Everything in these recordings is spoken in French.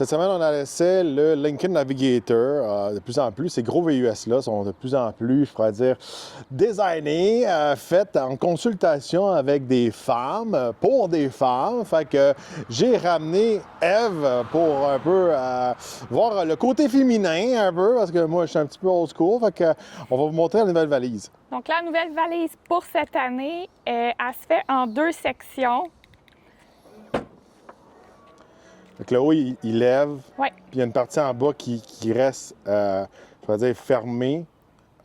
Cette semaine, on a laissé le Lincoln Navigator. De plus en plus, ces gros VUS-là sont de plus en plus, je pourrais dire, designés, faits en consultation avec des femmes, pour des femmes. Fait que j'ai ramené Eve pour un peu voir le côté féminin, un peu, parce que moi, je suis un petit peu old school. Fait que on va vous montrer la nouvelle valise. Donc, la nouvelle valise pour cette année, elle se fait en 2 sections. Fait que le haut, il lève, Ouais. puis il y a une partie en bas qui reste, je vais dire, fermée.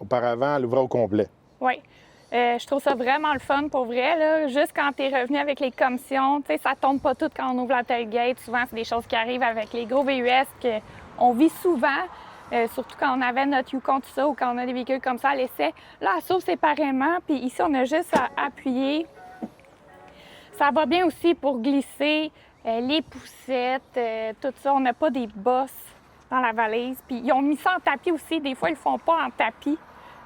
Auparavant, elle ouvrait au complet. Oui. Je trouve ça vraiment le fun pour vrai. Là. Juste quand tu es revenu avec les commissions, tu sais, ça tombe pas tout quand on ouvre la tailgate. Souvent, c'est des choses qui arrivent avec les gros VUS qu'on vit souvent, surtout quand on avait notre Yukon, tout ça, ou quand on a des véhicules comme ça à l'essai. Là, elle s'ouvre séparément, puis ici, on a juste à appuyer. Ça va bien aussi pour glisser les poussettes, tout ça. On n'a pas des bosses dans la valise. Puis ils ont mis ça en tapis aussi. Des fois, ils le font pas en tapis.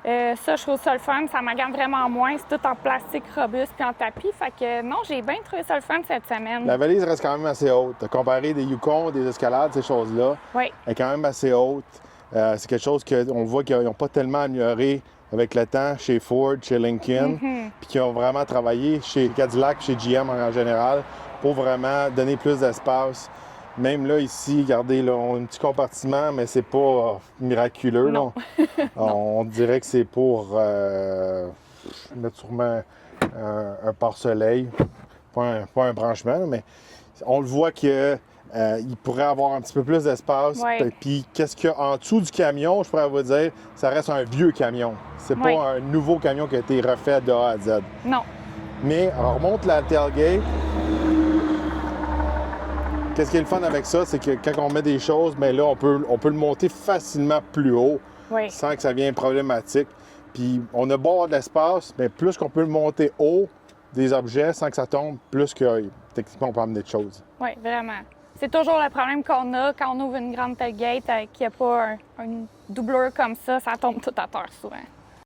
Ça, je trouve ça le fun. Ça m'agane vraiment moins. C'est tout en plastique robuste puis en tapis. Fait que non, j'ai bien trouvé ça le fun cette semaine. La valise reste quand même assez haute. Comparé des Yukon, des escalades, ces choses-là, Oui. elle est quand même assez haute. C'est quelque chose qu'on voit qu'ils n'ont pas tellement amélioré avec le temps chez Ford, chez Lincoln, puis qui ont vraiment travaillé chez Cadillac, chez GM en général, pour vraiment donner plus d'espace. Même là, ici, regardez, là, on a un petit compartiment, mais c'est pas miraculeux. Non. On dirait que c'est pour mettre sûrement un pare-soleil, pas un branchement, mais on le voit que il pourrait avoir un petit peu plus d'espace. Ouais. Puis qu'est-ce qu'il y a en dessous du camion, je pourrais vous dire, ça reste un vieux camion. C'est Ouais. pas un nouveau camion qui a été refait de A à Z. Non. Mais on remonte la tailgate. Qu'est-ce qui est le fun avec ça, c'est que quand on met des choses, mais là, on peut le monter facilement plus haut, Oui. sans que ça vienne problématique. Puis on a beau avoir de l'espace, mais plus qu'on peut le monter haut des objets sans que ça tombe, plus que techniquement on peut amener de choses. Oui, vraiment. C'est toujours le problème qu'on a quand on ouvre une grande tailgate qu'il n'y a pas une doublure comme ça tombe tout à terre souvent.